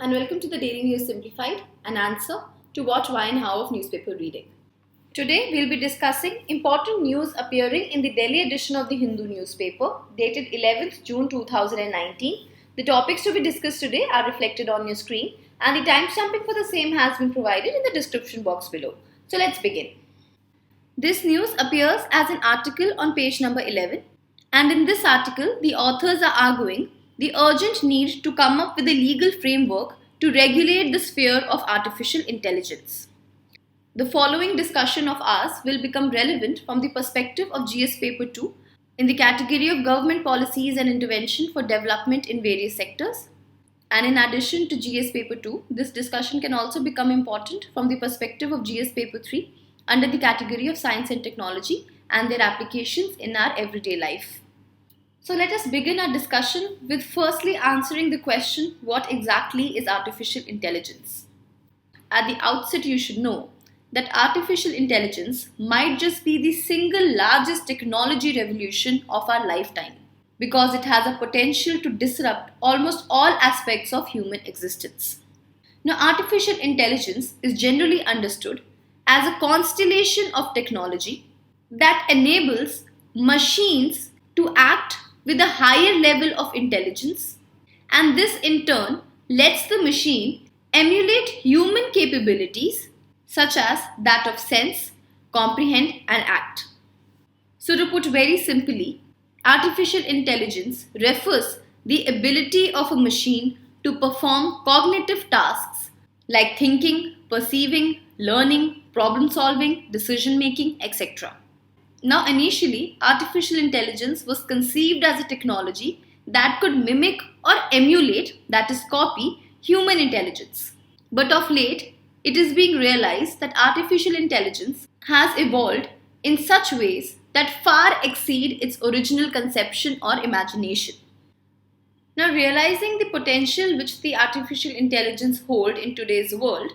and welcome to the Daily News Simplified, an answer to what, why and how of newspaper reading. Today we'll be discussing important news appearing in the Delhi edition of the Hindu newspaper dated 11th June 2019. The topics to be discussed today are reflected on your screen and the timestamping for the same has been provided in the description box below. So let's begin. This news appears as an article on page number 11, and in this article the authors are arguing the urgent need to come up with a legal framework to regulate the sphere of artificial intelligence. The following discussion of ours will become relevant from the perspective of GS Paper 2 in the category of government policies and intervention for development in various sectors. And in addition to GS Paper 2, this discussion can also become important from the perspective of GS Paper 3 under the category of science and technology and their applications in our everyday life. So let us begin our discussion with firstly answering the question, what exactly is artificial intelligence? At the outset, you should know that artificial intelligence might just be the single largest technology revolution of our lifetime because it has a potential to disrupt almost all aspects of human existence. Now, artificial intelligence is generally understood as a constellation of technology that enables machines to act with a higher level of intelligence, and this in turn lets the machine emulate human capabilities such as that of sense, comprehend and act. So to put very simply, artificial intelligence refers the ability of a machine to perform cognitive tasks like thinking, perceiving, learning, problem solving, decision making, etc. Now, initially, artificial intelligence was conceived as a technology that could mimic or emulate, that is, copy, human intelligence. But of late, it is being realized that artificial intelligence has evolved in such ways that far exceed its original conception or imagination. Now, realizing the potential which the artificial intelligence hold in today's world,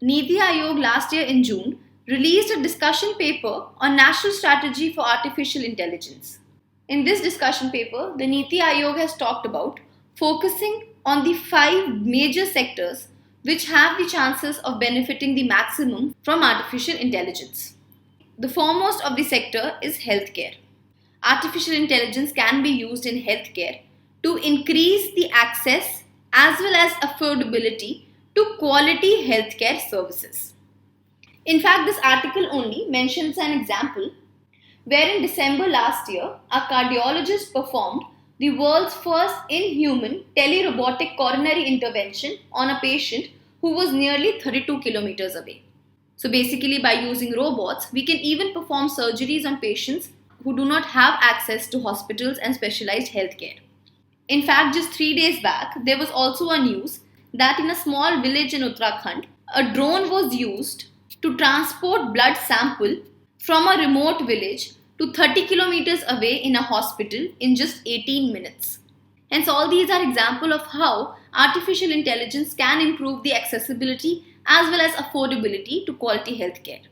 Niti Aayog last year in June released a discussion paper on National Strategy for Artificial Intelligence. In this discussion paper, the Niti Aayog has talked about focusing on the 5 major sectors which have the chances of benefiting the maximum from artificial intelligence. The foremost of the sector is healthcare. Artificial intelligence can be used in healthcare to increase the access as well as affordability to quality healthcare services. In fact, this article only mentions an example where in December last year, a cardiologist performed the world's first in-human telerobotic coronary intervention on a patient who was nearly 32 kilometers away. So basically, by using robots, we can even perform surgeries on patients who do not have access to hospitals and specialized healthcare. In fact, just 3 days back, there was also a news that in a small village in Uttarakhand, a drone was used to transport blood sample from a remote village to 30 kilometers away in a hospital in just 18 minutes. Hence, all these are examples of how artificial intelligence can improve the accessibility as well as affordability to quality healthcare.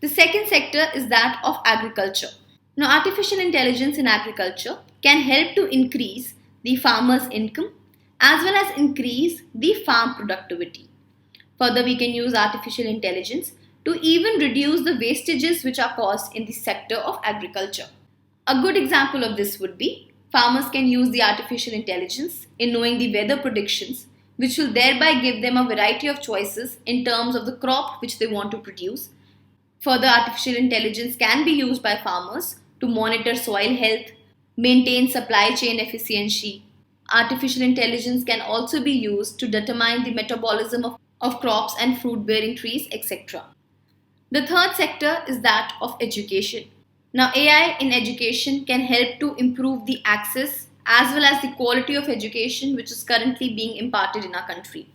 The second sector is that of agriculture. Now, artificial intelligence in agriculture can help to increase the farmer's income as well as increase the farm productivity. Further, we can use artificial intelligence to even reduce the wastages which are caused in the sector of agriculture. A good example of this would be farmers can use the artificial intelligence in knowing the weather predictions, which will thereby give them a variety of choices in terms of the crop which they want to produce. Further, artificial intelligence can be used by farmers to monitor soil health, maintain supply chain efficiency. Artificial intelligence can also be used to determine the metabolism of crops and fruit-bearing trees, etc. The third sector is that of education. Now, AI in education can help to improve the access as well as the quality of education which is currently being imparted in our country.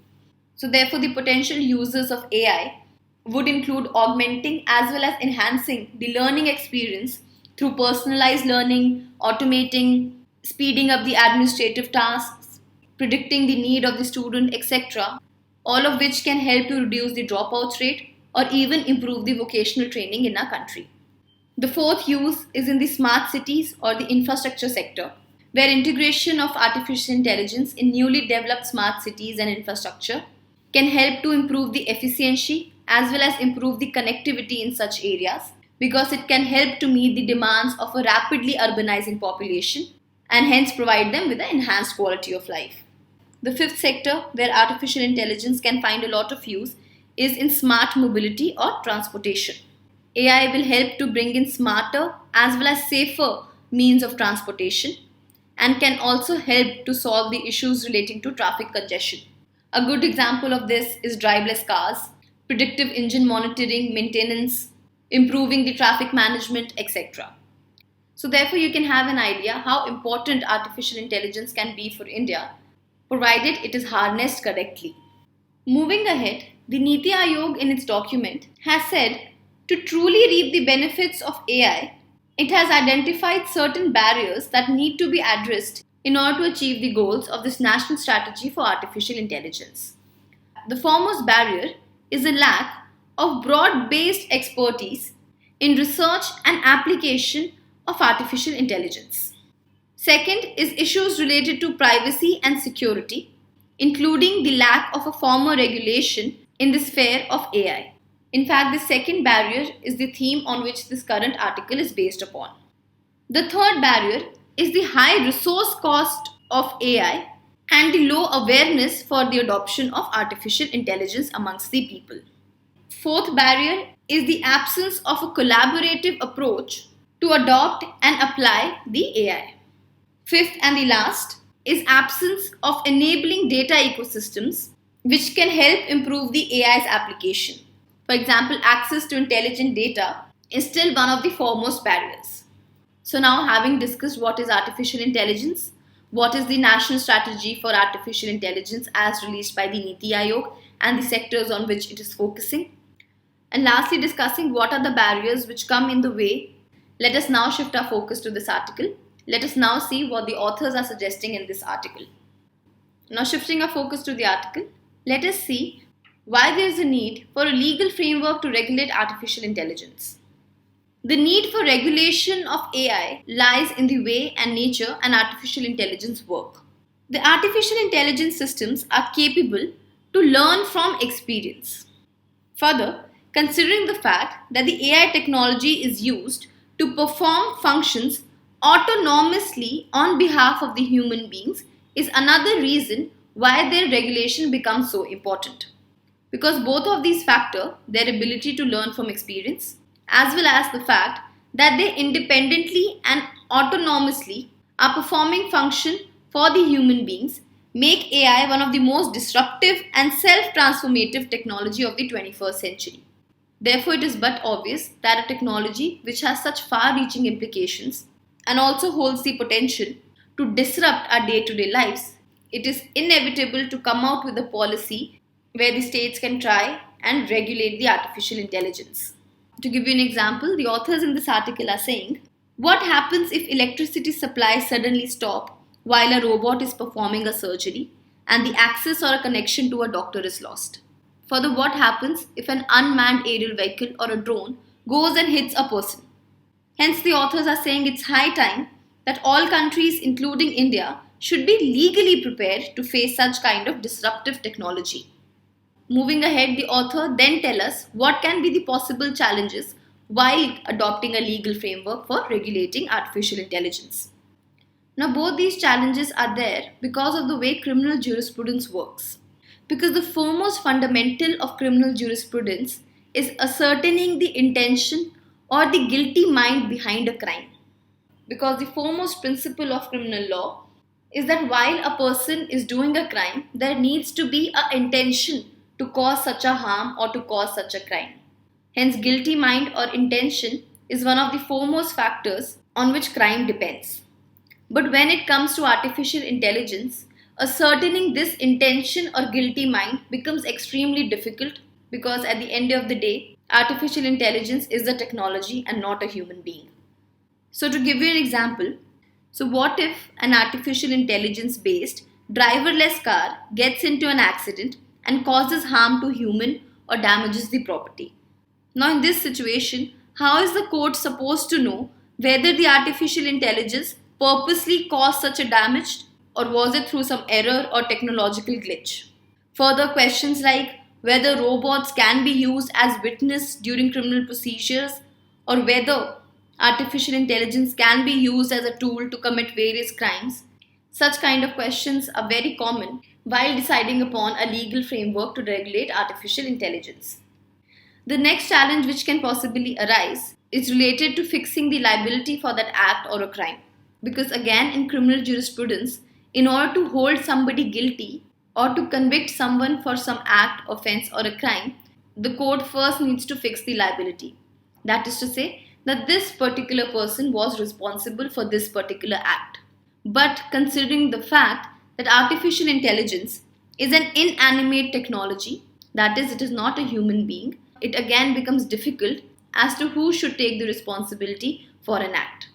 So therefore, the potential uses of AI would include augmenting as well as enhancing the learning experience through personalized learning, automating, speeding up the administrative tasks, predicting the need of the student, etc., all of which can help to reduce the dropout rate or even improve the vocational training in our country. The fourth use is in the smart cities or the infrastructure sector, where integration of artificial intelligence in newly developed smart cities and infrastructure can help to improve the efficiency as well as improve the connectivity in such areas, because it can help to meet the demands of a rapidly urbanizing population and hence provide them with an enhanced quality of life. The fifth sector where artificial intelligence can find a lot of use is in smart mobility or transportation. AI will help to bring in smarter as well as safer means of transportation and can also help to solve the issues relating to traffic congestion. A good example of this is driverless cars, predictive engine monitoring, maintenance, improving the traffic management, etc. So therefore you can have an idea how important artificial intelligence can be for India, provided it is harnessed correctly. Moving ahead, the Niti Aayog in its document has said to truly reap the benefits of AI, it has identified certain barriers that need to be addressed in order to achieve the goals of this national strategy for artificial intelligence. The foremost barrier is the lack of broad-based expertise in research and application of artificial intelligence. Second is issues related to privacy and security, including the lack of a formal regulation in the sphere of AI. In fact, the second barrier is the theme on which this current article is based upon. The third barrier is the high resource cost of AI and the low awareness for the adoption of artificial intelligence amongst the people. Fourth barrier is the absence of a collaborative approach to adopt and apply the AI. Fifth and the last is absence of enabling data ecosystems which can help improve the AI's application. For example, access to intelligent data is still one of the foremost barriers. So now, having discussed what is artificial intelligence, what is the national strategy for artificial intelligence as released by the Niti Aayog and the sectors on which it is focusing, and lastly discussing what are the barriers which come in the way, let us now shift our focus to this article. Let us now see what the authors are suggesting in this article. Now shifting our focus to the article, let us see why there is a need for a legal framework to regulate artificial intelligence. The need for regulation of AI lies in the way and nature and artificial intelligence work. The artificial intelligence systems are capable to learn from experience. Further, considering the fact that the AI technology is used to perform functions autonomously on behalf of the human beings is another reason why their regulation becomes so important. Because both of these factor their ability to learn from experience, as well as the fact that they independently and autonomously are performing function for the human beings, make AI one of the most disruptive and self-transformative technology of the 21st century. Therefore, it is but obvious that a technology which has such far-reaching implications and also holds the potential to disrupt our day-to-day lives, it is inevitable to come out with a policy where the states can try and regulate the artificial intelligence. To give you an example, the authors in this article are saying, what happens if electricity supply suddenly stop while a robot is performing a surgery and the access or a connection to a doctor is lost? Further, what happens if an unmanned aerial vehicle or a drone goes and hits a person? Hence, the authors are saying it's high time that all countries, including India, should be legally prepared to face such kind of disruptive technology. Moving ahead, the author then tells us what can be the possible challenges while adopting a legal framework for regulating artificial intelligence. Now, both these challenges are there because of the way criminal jurisprudence works. Because the foremost fundamental of criminal jurisprudence is ascertaining the intention or the guilty mind behind a crime. Because the foremost principle of criminal law is that while a person is doing a crime, there needs to be an intention to cause such a harm or to cause such a crime. Hence, guilty mind or intention is one of the foremost factors on which crime depends. But when it comes to artificial intelligence, ascertaining this intention or guilty mind becomes extremely difficult because at the end of the day, artificial intelligence is a technology and not a human being. So to give you an example, so what if an artificial intelligence based driverless car gets into an accident and causes harm to human or damages the property? Now in this situation, how is the court supposed to know whether the artificial intelligence purposely caused such a damage, or was it through some error or technological glitch? Further questions like whether robots can be used as witness during criminal procedures, or whether artificial intelligence can be used as a tool to commit various crimes. Such kind of questions are very common while deciding upon a legal framework to regulate artificial intelligence. The next challenge which can possibly arise is related to fixing the liability for that act or a crime. Because again, in criminal jurisprudence, in order to hold somebody guilty or to convict someone for some act, offense or a crime, the court first needs to fix the liability. That is to say that this particular person was responsible for this particular act. But considering the fact that artificial intelligence is an inanimate technology, that is, it is not a human being, it again becomes difficult as to who should take the responsibility for an act.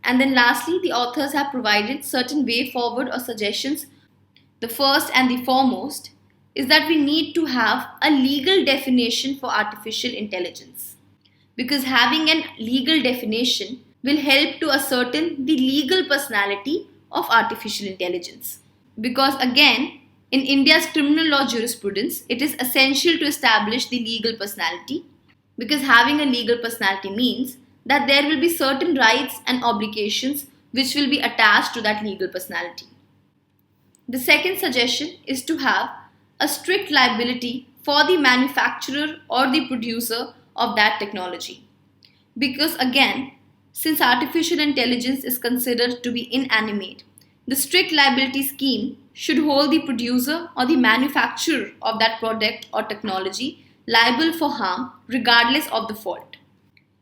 And then lastly, the authors have provided certain way forward or suggestions. The first and the foremost is that we need to have a legal definition for artificial intelligence. Because having a legal definition will help to ascertain the legal personality of artificial intelligence. Because again, in India's criminal law jurisprudence, it is essential to establish the legal personality, because having a legal personality means that there will be certain rights and obligations which will be attached to that legal personality. The second suggestion is to have a strict liability for the manufacturer or the producer of that technology. Because again, since artificial intelligence is considered to be inanimate, the strict liability scheme should hold the producer or the manufacturer of that product or technology liable for harm regardless of the fault.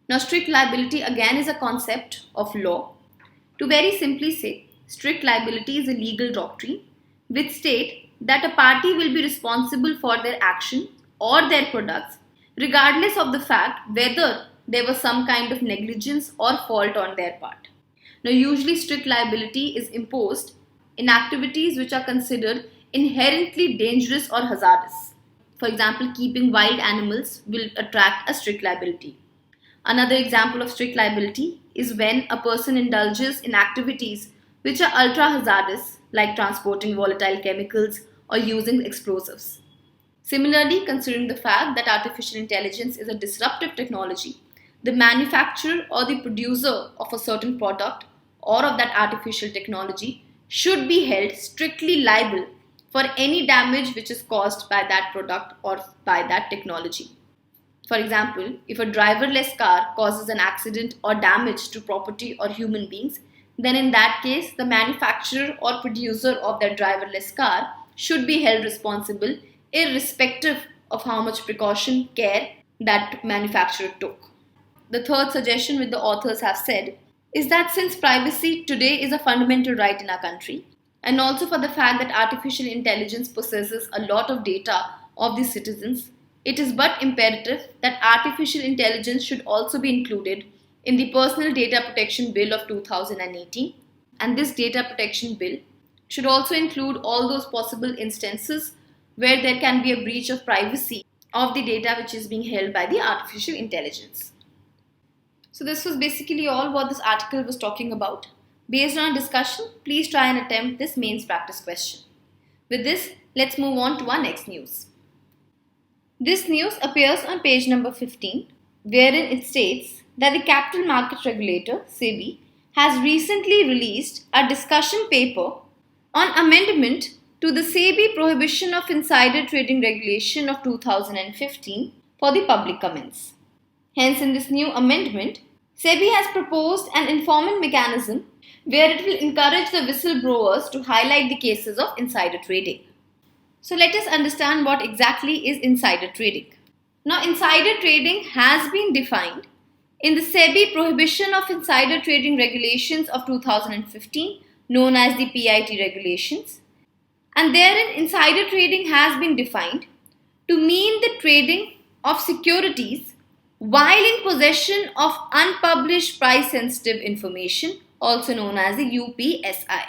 Now, strict liability again is a concept of law. To very simply say, strict liability is a legal doctrine which states that a party will be responsible for their action or their products regardless of the fact whether there was some kind of negligence or fault on their part. Now, usually strict liability is imposed in activities which are considered inherently dangerous or hazardous. For example, keeping wild animals will attract a strict liability. Another example of strict liability is when a person indulges in activities which are ultra hazardous, like transporting volatile chemicals or using explosives. Similarly, considering the fact that artificial intelligence is a disruptive technology, the manufacturer or the producer of a certain product or of that artificial technology should be held strictly liable for any damage which is caused by that product or by that technology. For example, if a driverless car causes an accident or damage to property or human beings, then in that case, the manufacturer or producer of that driverless car should be held responsible irrespective of how much precaution, care that manufacturer took. The third suggestion which the authors have said is that since privacy today is a fundamental right in our country, and also for the fact that artificial intelligence possesses a lot of data of the citizens, it is but imperative that artificial intelligence should also be included in the Personal Data Protection Bill of 2018, and this data protection bill should also include all those possible instances where there can be a breach of privacy of the data which is being held by the artificial intelligence. So this was basically all what this article was talking about. Based on our discussion, please try and attempt this mains practice question. With this, let's move on to our next news. This news appears on page number 15, wherein it states that the Capital Market Regulator, SEBI, has recently released a discussion paper on amendment to the SEBI Prohibition of Insider Trading Regulation of 2015 for the public comments. Hence, in this new amendment, SEBI has proposed an informant mechanism where it will encourage the whistleblowers to highlight the cases of insider trading. So let us understand what exactly is insider trading. Now, insider trading has been defined in the SEBI Prohibition of Insider Trading Regulations of 2015, known as the PIT regulations. And therein, insider trading has been defined to mean the trading of securities while in possession of unpublished price-sensitive information, also known as the UPSI.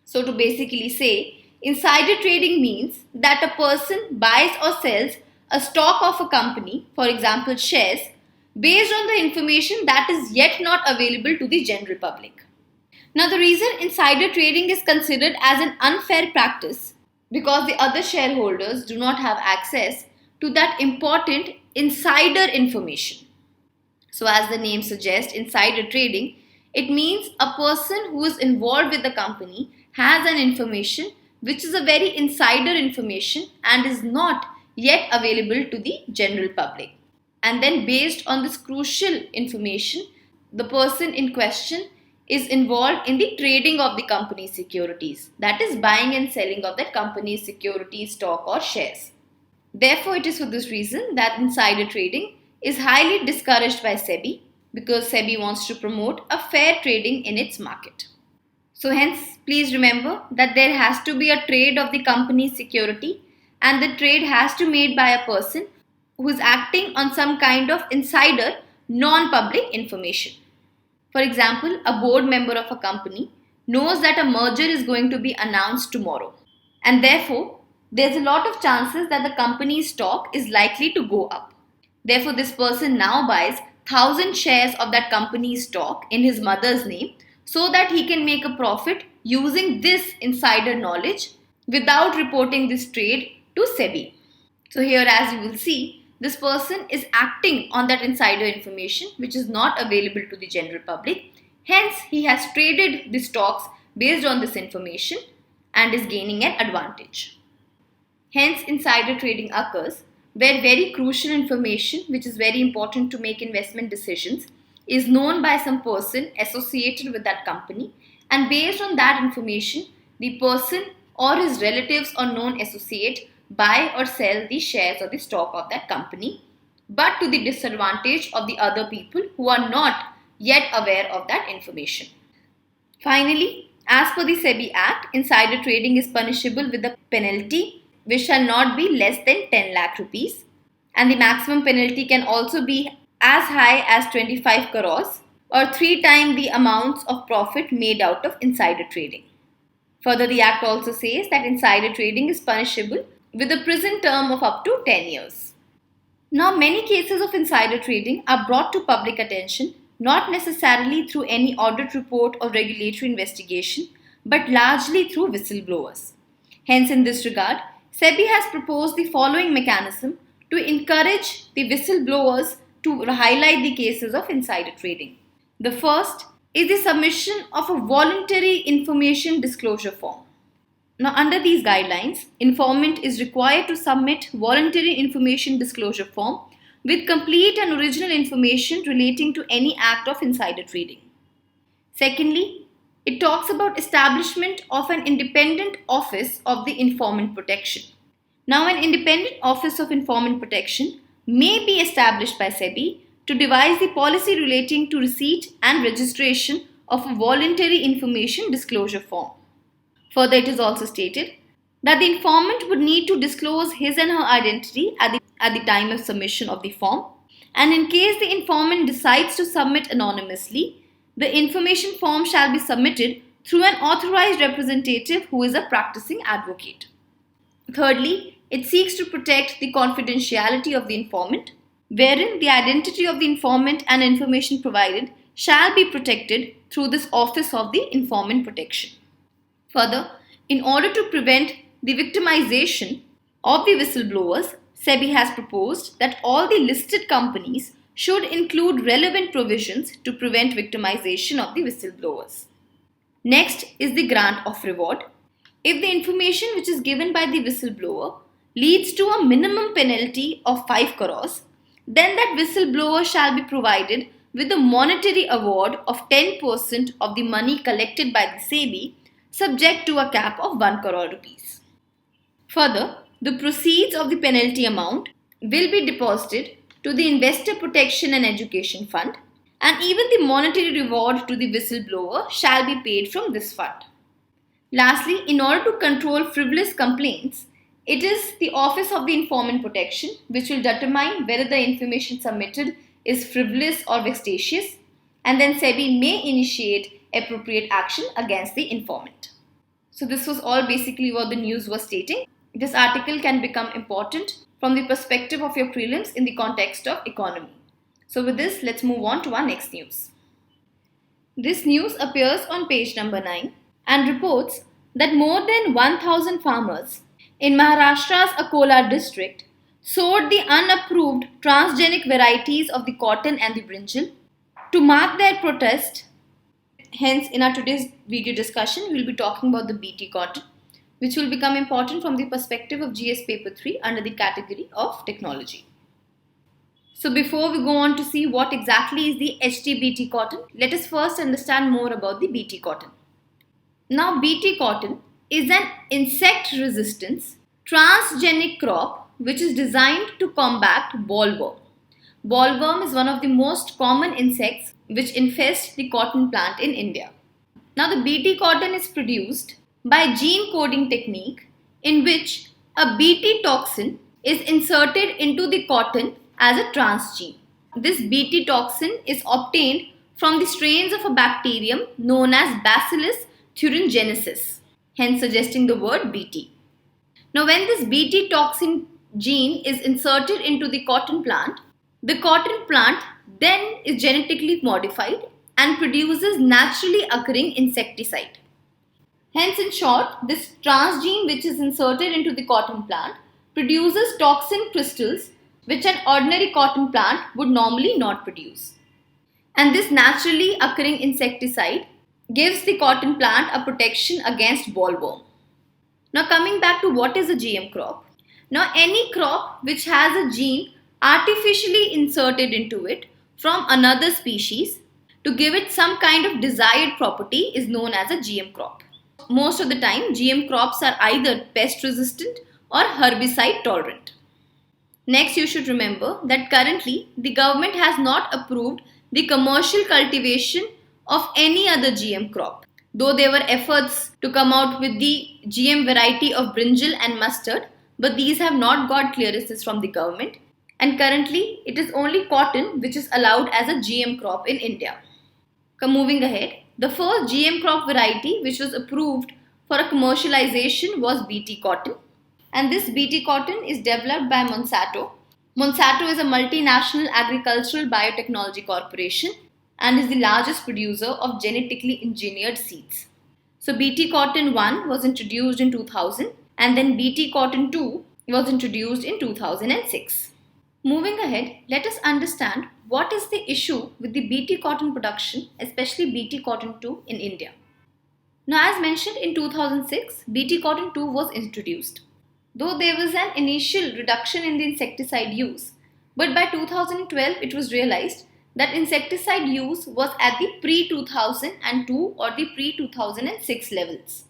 So to basically say, insider trading means that a person buys or sells a stock of a company, for example shares, based on the information that is yet not available to the general public. Now, the reason insider trading is considered as an unfair practice because the other shareholders do not have access to that important insider information. So, as the name suggests, insider trading, it means a person who is involved with the company has an information which is a very insider information and is not yet available to the general public. And then, based on this crucial information, the person in question is involved in the trading of the company's securities, that is, buying and selling of that company's securities, stock, or shares. Therefore, it is for this reason that insider trading is highly discouraged by SEBI because SEBI wants to promote a fair trading in its market. So, hence, please remember that there has to be a trade of the company's security, and the trade has to be made by a person who is acting on some kind of insider non-public information. For example, a board member of a company knows that a merger is going to be announced tomorrow, and therefore there's a lot of chances that the company's stock is likely to go up. Therefore, this person now buys 1,000 shares of that company's stock in his mother's name so that he can make a profit using this insider knowledge without reporting this trade to SEBI. So here, as you will see, this person is acting on that insider information which is not available to the general public. Hence, he has traded the stocks based on this information and is gaining an advantage. Hence, insider trading occurs where very crucial information, which is very important to make investment decisions, is known by some person associated with that company, and based on that information, the person or his relatives or known associate buy or sell the shares or the stock of that company, but to the disadvantage of the other people who are not yet aware of that information. Finally, as per the SEBI Act, insider trading is punishable with a penalty which shall not be less than 10 lakh rupees, and the maximum penalty can also be as high as 25 crores or 3 times the amounts of profit made out of insider trading. Further, the Act also says that insider trading is punishable with a prison term of up to 10 years. Now, many cases of insider trading are brought to public attention not necessarily through any audit report or regulatory investigation, but largely through whistleblowers. Hence, in this regard, SEBI has proposed the following mechanism to encourage the whistleblowers to highlight the cases of insider trading. The first is the submission of a voluntary information disclosure form. Now, under these guidelines, informant is required to submit voluntary information disclosure form with complete and original information relating to any act of insider trading. Secondly, it talks about establishment of an independent office of the informant protection. Now, an independent office of informant protection may be established by SEBI to devise the policy relating to receipt and registration of a voluntary information disclosure form. Further, it is also stated that the informant would need to disclose his and her identity at the time of submission of the form, and in case the informant decides to submit anonymously, the information form shall be submitted through an authorized representative who is a practicing advocate. Thirdly, it seeks to protect the confidentiality of the informant, wherein the identity of the informant and information provided shall be protected through this Office of the Informant Protection. Further, in order to prevent the victimization of the whistleblowers, SEBI has proposed that all the listed companies should include relevant provisions to prevent victimization of the whistleblowers. Next is the grant of reward. If the information which is given by the whistleblower leads to a minimum penalty of 5 crores, then that whistleblower shall be provided with a monetary award of 10% of the money collected by the SEBI, subject to a cap of 1 crore rupees. Further, the proceeds of the penalty amount will be deposited to the Investor Protection and Education Fund, and even the monetary reward to the whistleblower shall be paid from this fund. Lastly, in order to control frivolous complaints, it is the Office of the Informant Protection which will determine whether the information submitted is frivolous or vexatious, and then SEBI may initiate appropriate action against the informant. So this was all basically what the news was stating. This article can become important from the perspective of your prelims in the context of economy. So with this, let's move on to our next news. This news appears on page number 9 and reports that more than 1,000 farmers in Maharashtra's Akola district sowed the unapproved transgenic varieties of the cotton and the brinjal to mark their protest. Hence, in our today's video discussion, we will be talking about the BT cotton, which will become important from the perspective of GS Paper 3 under the category of technology. So before we go on to see what exactly is the HT-BT cotton, let us first understand more about the BT cotton. Now, BT cotton is an insect resistance transgenic crop which is designed to combat bollworm. Bollworm is one of the most common insects which infest the cotton plant in India. Now, the BT cotton is produced by gene coding technique in which a BT toxin is inserted into the cotton as a transgene. This BT toxin is obtained from the strains of a bacterium known as Bacillus thuringiensis, hence suggesting the word BT. Now, when this BT toxin gene is inserted into the cotton plant then is genetically modified and produces naturally occurring insecticide. Hence, in short, this transgene which is inserted into the cotton plant produces toxin crystals which an ordinary cotton plant would normally not produce. And this naturally occurring insecticide gives the cotton plant a protection against bollworm. Now, coming back to what is a GM crop. Now, any crop which has a gene artificially inserted into it from another species to give it some kind of desired property is known as a GM crop. Most of the time, GM crops are either pest resistant or herbicide tolerant. Next, you should remember that currently the government has not approved the commercial cultivation of any other GM crop. Though there were efforts to come out with the GM variety of brinjal and mustard, but these have not got clearances from the government. And currently, it is only cotton which is allowed as a GM crop in India. Moving ahead, the first GM crop variety which was approved for a commercialization was BT cotton. And this BT cotton is developed by Monsanto. Monsanto is a multinational agricultural biotechnology corporation and is the largest producer of genetically engineered seeds. So BT cotton 1 was introduced in 2000 and then BT cotton 2 was introduced in 2006. Moving ahead, let us understand what is the issue with the BT cotton production, especially BT cotton 2 in India. Now, as mentioned in 2006, BT cotton 2 was introduced. Though there was an initial reduction in the insecticide use, but by 2012 it was realized that insecticide use was at the pre-2002 or the pre-2006 levels.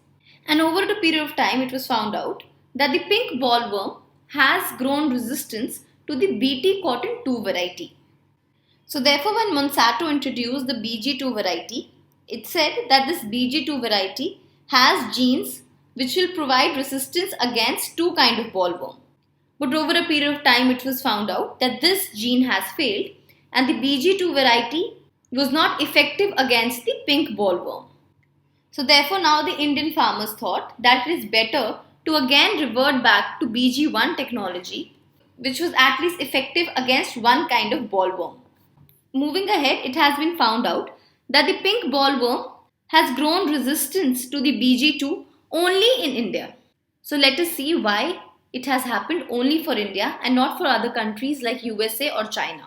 And over the period of time it was found out that the pink bollworm has grown resistance to the BT cotton 2 variety. So therefore, when Monsanto introduced the BG2 variety, it said that this BG2 variety has genes which will provide resistance against two kinds of bollworm. But over a period of time, it was found out that this gene has failed and the BG2 variety was not effective against the pink bollworm. So therefore, now the Indian farmers thought that it is better to again revert back to BG1 technology, which was at least effective against one kind of bollworm. Moving ahead, it has been found out that the pink bollworm has grown resistance to the BG2 only in India. So let us see why it has happened only for India and not for other countries like USA or China.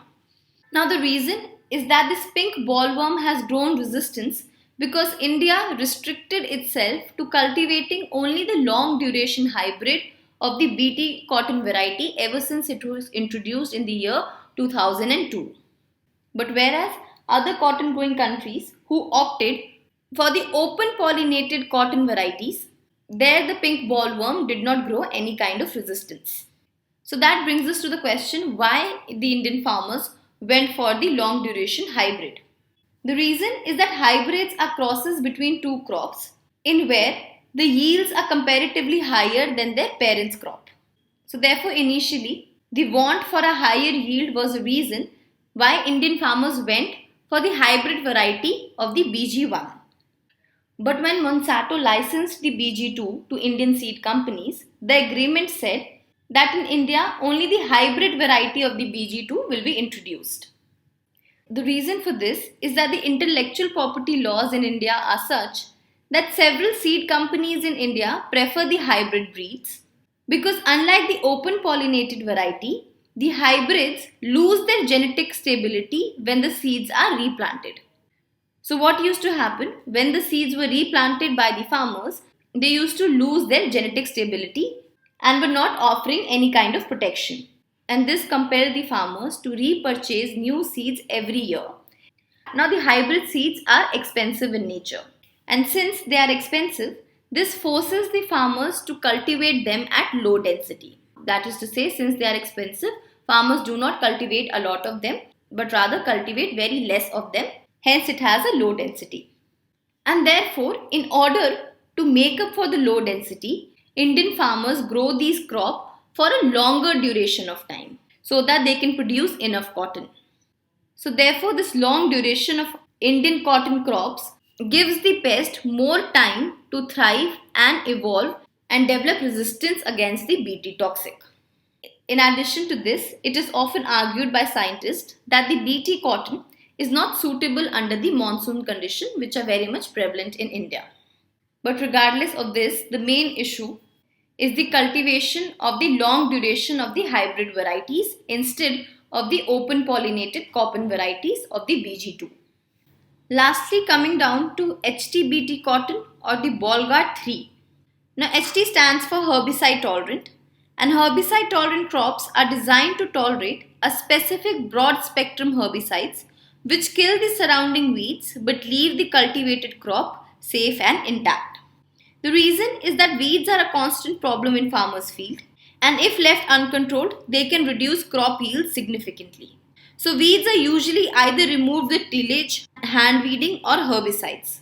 Now the reason is that this pink bollworm has grown resistance because India restricted itself to cultivating only the long duration hybrid of the BT cotton variety ever since it was introduced in the year 2002. But whereas other cotton growing countries who opted for the open pollinated cotton varieties, there the pink bollworm did not grow any kind of resistance. So that brings us to the question why the Indian farmers went for the long duration hybrid. The reason is that hybrids are crosses between two crops in where the yields are comparatively higher than their parent's crop. So therefore initially the want for a higher yield was the reason why Indian farmers went for the hybrid variety of the BG1. But when Monsanto licensed the BG2 to Indian seed companies, the agreement said that in India only the hybrid variety of the BG2 will be introduced. The reason for this is that the intellectual property laws in India are such that several seed companies in India prefer the hybrid breeds because, unlike the open pollinated variety, the hybrids lose their genetic stability when the seeds are replanted. So, what used to happen when the seeds were replanted by the farmers? They used to lose their genetic stability and were not offering any kind of protection. And this compelled the farmers to repurchase new seeds every year. Now, the hybrid seeds are expensive in nature, and since they are expensive, this forces the farmers to cultivate them at low density. That is to say, since they are expensive, farmers do not cultivate a lot of them, but rather cultivate very less of them. Hence, it has a low density. And therefore, in order to make up for the low density, Indian farmers grow these crops for a longer duration of time so that they can produce enough cotton. So therefore, this long duration of Indian cotton crops gives the pest more time to thrive and evolve and develop resistance against the Bt toxic. In addition to this, it is often argued by scientists that the Bt cotton is not suitable under the monsoon conditions which are very much prevalent in India. But regardless of this, the main issue is the cultivation of the long duration of the hybrid varieties instead of the open pollinated cotton varieties of the BG2. Lastly, coming down to HT-BT cotton or the Bolgard 3. Now, HT stands for herbicide tolerant, and herbicide tolerant crops are designed to tolerate a specific broad spectrum herbicides which kill the surrounding weeds but leave the cultivated crop safe and intact. The reason is that weeds are a constant problem in farmers' field, and if left uncontrolled, they can reduce crop yield significantly. So weeds are usually either removed with tillage, hand weeding or herbicides.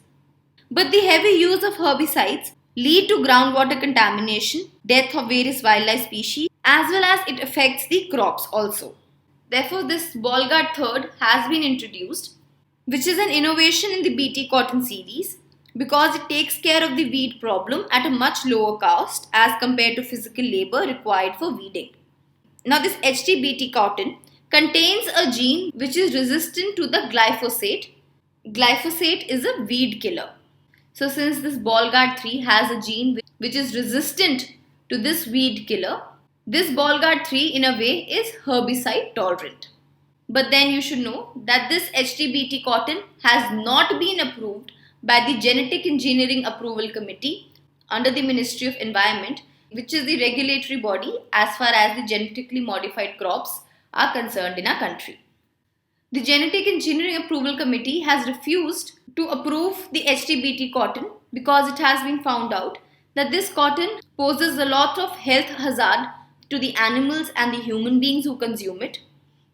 But the heavy use of herbicides lead to groundwater contamination, death of various wildlife species, as well as it affects the crops also. Therefore, this Bolgard 3rd has been introduced, which is an innovation in the BT cotton series because it takes care of the weed problem at a much lower cost as compared to physical labor required for weeding. Now, this HT-BT cotton contains a gene which is resistant to the glyphosate. Glyphosate is a weed killer. So, since this Bolgard 3 has a gene which is resistant to this weed killer, this Bolgard 3 in a way is herbicide tolerant. But then you should know that this HT-BT cotton has not been approved by the Genetic Engineering Approval Committee under the Ministry of Environment, which is the regulatory body as far as the genetically modified crops are concerned in our country. The Genetic Engineering Approval Committee has refused to approve the HT-BT cotton because it has been found out that this cotton poses a lot of health hazard to the animals and the human beings who consume it.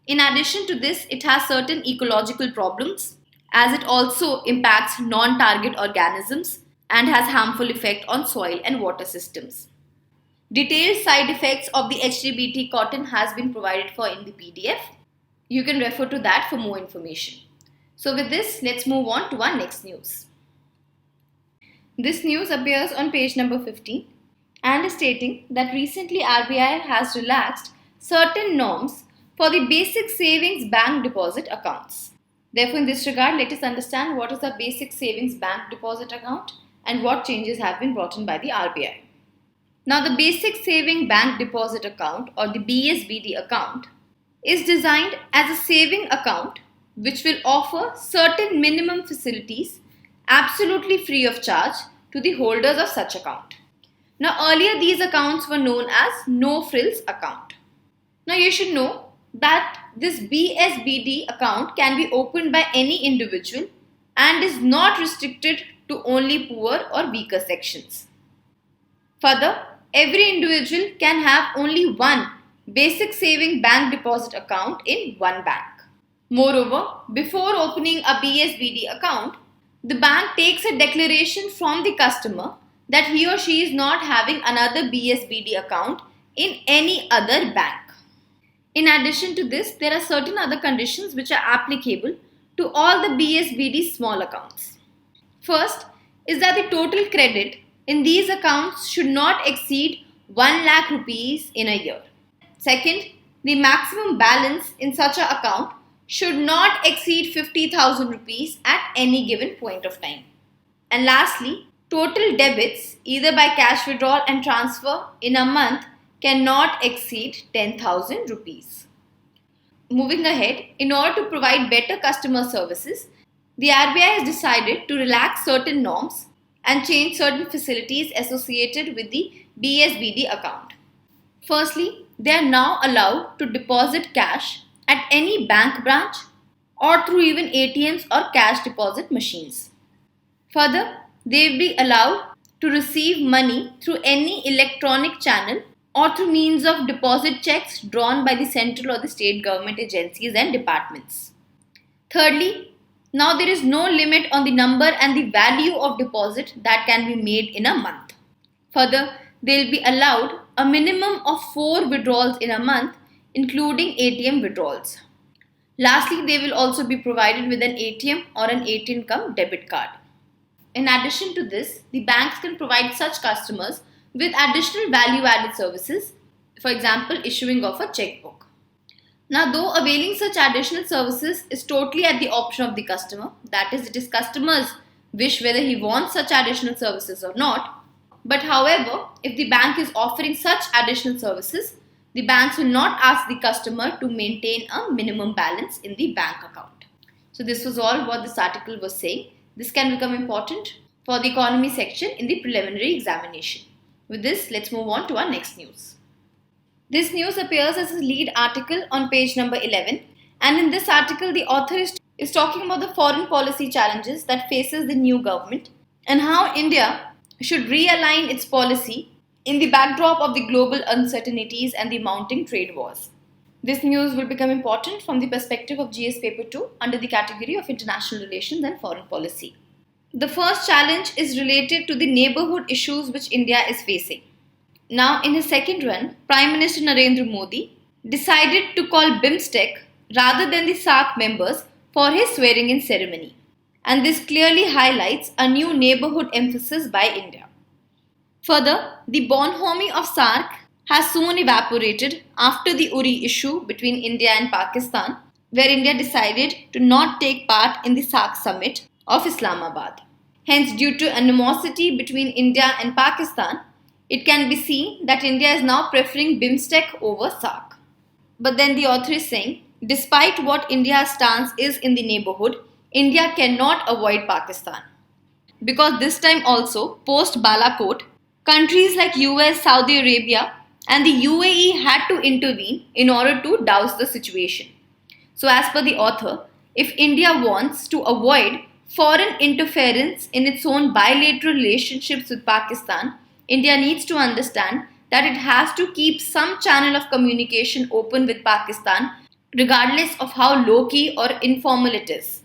In addition to this, it has certain ecological problems as it also impacts non-target organisms and has harmful effect on soil and water systems. Detailed side effects of the HT-BT cotton has been provided for in the PDF. You can refer to that for more information. So with this, let's move on to our next news. This news appears on page number 15 and is stating that recently RBI has relaxed certain norms for the basic savings bank deposit accounts. Therefore, in this regard, let us understand what is a basic savings bank deposit account and what changes have been brought in by the RBI. Now, the basic saving bank deposit account or the BSBD account is designed as a saving account which will offer certain minimum facilities absolutely free of charge to the holders of such account. Now, earlier these accounts were known as no-frills account. Now, you should know that this BSBD account can be opened by any individual and is not restricted to only poor or weaker sections. Further, every individual can have only one basic saving bank deposit account in one bank. Moreover, before opening a BSBD account, the bank takes a declaration from the customer that he or she is not having another BSBD account in any other bank. In addition to this, there are certain other conditions which are applicable to all the BSBD small accounts. First is that the total credit in these accounts should not exceed 1 lakh rupees in a year. Second, the maximum balance in such an account should not exceed 50,000 rupees at any given point of time. And lastly, total debits either by cash withdrawal and transfer in a month cannot exceed 10,000 rupees. Moving ahead, in order to provide better customer services, the RBI has decided to relax certain norms and change certain facilities associated with the BSBD account. Firstly, they are now allowed to deposit cash at any bank branch or through even ATMs or cash deposit machines. Further, they will be allowed to receive money through any electronic channel or through means of deposit checks drawn by the central or the state government agencies and departments. Thirdly, now there is no limit on the number and the value of deposit that can be made in a month. Further, they will be allowed a minimum of 4 withdrawals in a month, including ATM withdrawals. Lastly, they will also be provided with an ATM or an ATM cum debit card. In addition to this, the banks can provide such customers with additional value-added services, for example, issuing of a checkbook. Now, though availing such additional services is totally at the option of the customer, that is, it is customer's wish whether he wants such additional services or not. But however, if the bank is offering such additional services, the banks will not ask the customer to maintain a minimum balance in the bank account. So this was all what this article was saying. This can become important for the economy section in the preliminary examination. With this, let's move on to our next news. This news appears as a lead article on page number 11, and in this article the author is talking about the foreign policy challenges that faces the new government and how India should realign its policy in the backdrop of the global uncertainties and the mounting trade wars. This news will become important from the perspective of GS Paper 2 under the category of International Relations and Foreign Policy. The first challenge is related to the neighbourhood issues which India is facing. Now, in his second run, Prime Minister Narendra Modi decided to call BIMSTEC rather than the SAARC members for his swearing-in ceremony. And this clearly highlights a new neighbourhood emphasis by India. Further, the bonhomie of SAARC has soon evaporated after the Uri issue between India and Pakistan, where India decided to not take part in the SAARC summit of Islamabad. Hence, due to animosity between India and Pakistan, it can be seen that India is now preferring BIMSTEC over SAARC. But then the author is saying, despite what India's stance is in the neighbourhood, India cannot avoid Pakistan. Because this time also, post Balakot, countries like US, Saudi Arabia and the UAE had to intervene in order to douse the situation. So as per the author, if India wants to avoid foreign interference in its own bilateral relationships with Pakistan, India needs to understand that it has to keep some channel of communication open with Pakistan regardless of how low-key or informal it is.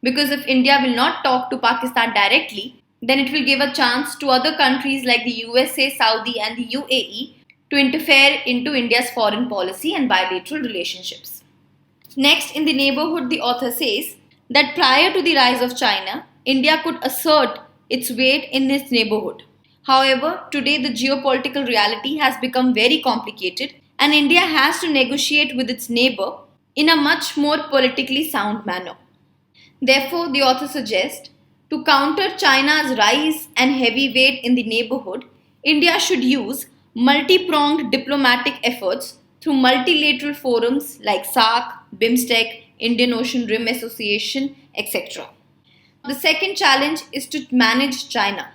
Because if India will not talk to Pakistan directly, then it will give a chance to other countries like the USA, Saudi and the UAE to interfere into India's foreign policy and bilateral relationships. Next, in the neighbourhood, the author says that prior to the rise of China, India could assert its weight in its neighbourhood. However, today the geopolitical reality has become very complicated and India has to negotiate with its neighbour in a much more politically sound manner. Therefore, the author suggests to counter China's rise and heavy weight in the neighbourhood, India should use multi-pronged diplomatic efforts through multilateral forums like SAARC, BIMSTEC, Indian Ocean Rim Association, etc. The second challenge is to manage China.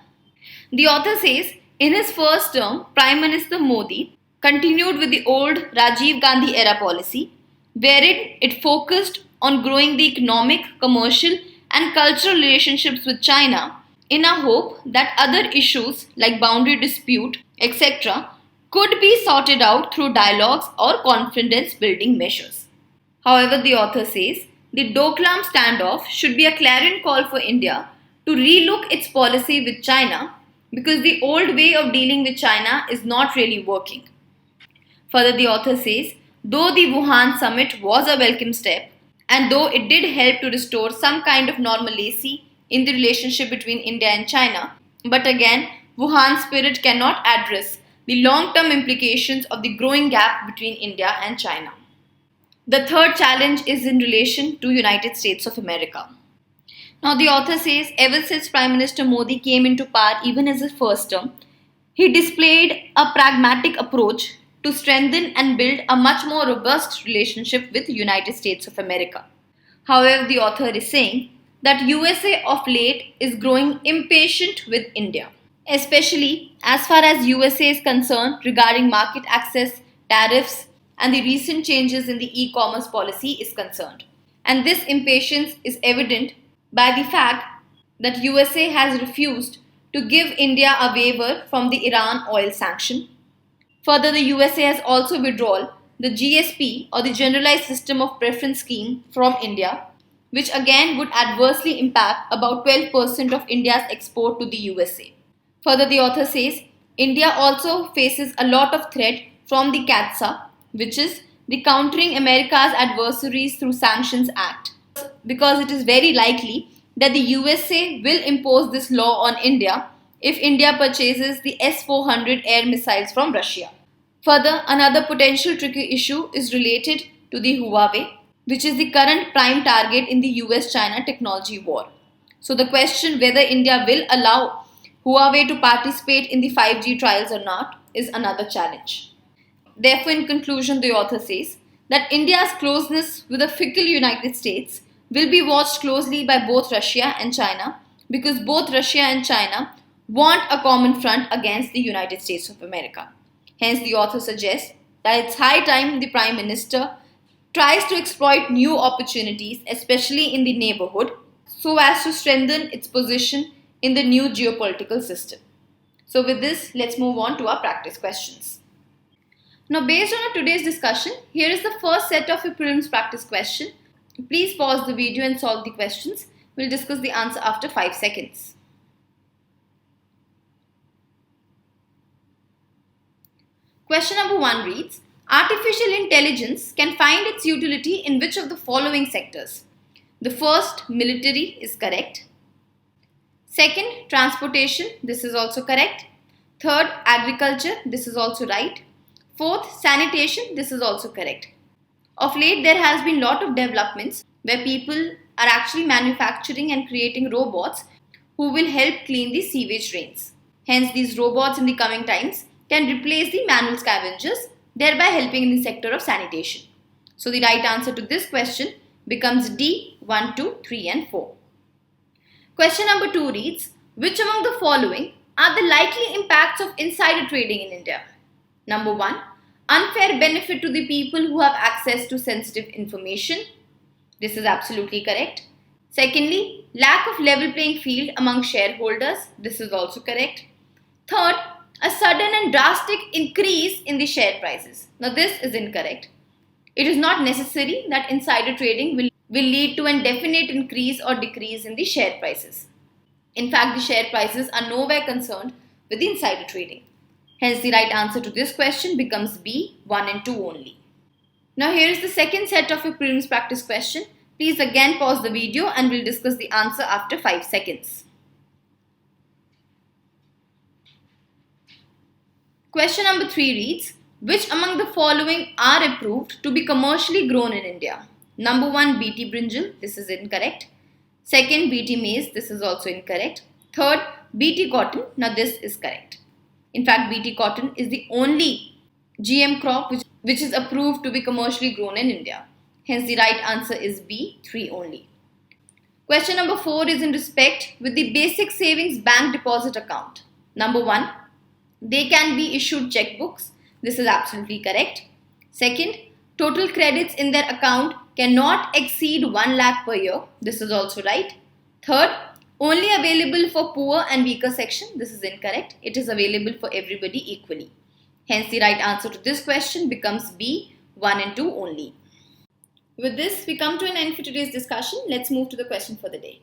The author says, in his first term, Prime Minister Modi continued with the old Rajiv Gandhi era policy, wherein it focused on growing the economic, commercial and cultural relationships with China in a hope that other issues like boundary dispute, etc. could be sorted out through dialogues or confidence building measures. However, the author says, the Doklam standoff should be a clarion call for India to relook its policy with China because the old way of dealing with China is not really working. Further, the author says, though the Wuhan summit was a welcome step and though it did help to restore some kind of normalcy in the relationship between India and China, but again, Wuhan spirit cannot address the long-term implications of the growing gap between India and China. The third challenge is in relation to United States of America. Now the author says, ever since Prime Minister Modi came into power, even as his first term, he displayed a pragmatic approach to strengthen and build a much more robust relationship with the United States of America. However, the author is saying that USA of late is growing impatient with India, especially as far as USA is concerned regarding market access, tariffs, and the recent changes in the e-commerce policy is concerned. And this impatience is evident by the fact that USA has refused to give India a waiver from the Iran oil sanction. Further, the USA has also withdrawn the GSP or the Generalized System of Preference scheme from India, which again would adversely impact about 12% of India's export to the USA. Further, the author says India also faces a lot of threat from the CAATSA, which is the Countering America's Adversaries Through Sanctions Act, because it is very likely that the USA will impose this law on India if India purchases the S-400 air missiles from Russia. Further, another potential tricky issue is related to the Huawei, which is the current prime target in the US-China technology war. So the question whether India will allow Huawei to participate in the 5G trials or not is another challenge. Therefore, in conclusion, the author says that India's closeness with the fickle United States will be watched closely by both Russia and China, because both Russia and China want a common front against the United States of America. Hence, the author suggests that it's high time the Prime Minister tries to exploit new opportunities, especially in the neighborhood, so as to strengthen its position in the new geopolitical system. So with this, let's move on to our practice questions. Now, based on our today's discussion, here is the first set of a prelims practice question. Please pause the video and solve the questions. We'll discuss the answer after 5 seconds. Question number 1 reads, artificial intelligence can find its utility in which of the following sectors? The first, military, is correct. Second, transportation, this is also correct. Third, agriculture, this is also right. Fourth, sanitation, this is also correct. Of late, there has been a lot of developments where people are actually manufacturing and creating robots who will help clean the sewage drains. Hence, these robots in the coming times can replace the manual scavengers, thereby helping in the sector of sanitation. So, the right answer to this question becomes D, 1, 2, 3 and 4. Question number 2 reads, which among the following are the likely impacts of insider trading in India? Number 1, unfair benefit to the people who have access to sensitive information. This is absolutely correct. Secondly, lack of level playing field among shareholders. This is also correct. Third, a sudden and drastic increase in the share prices. Now this is incorrect. It is not necessary that insider trading will lead to a definite increase or decrease in the share prices. In fact, the share prices are nowhere concerned with the insider trading. Hence, the right answer to this question becomes B, 1 and 2 only. Now, here is the second set of a prelims practice question. Please again pause the video and we'll discuss the answer after 5 seconds. Question number 3 reads, which among the following are approved to be commercially grown in India? Number 1, BT brinjal, this is incorrect. Second, BT maize, this is also incorrect. Third, BT cotton, now this is correct. In fact, BT cotton is the only GM crop which is approved to be commercially grown in India. Hence, the right answer is B, 3 only. Question number 4 is in respect with the basic savings bank deposit account. Number 1, they can be issued checkbooks. This is absolutely correct. Second, total credits in their account cannot exceed 1 lakh per year. This is also right. Third, only available for poor and weaker section. This is incorrect. It is available for everybody equally. Hence, the right answer to this question becomes B, 1 and 2 only. With this, we come to an end for today's discussion. Let's move to the question for the day.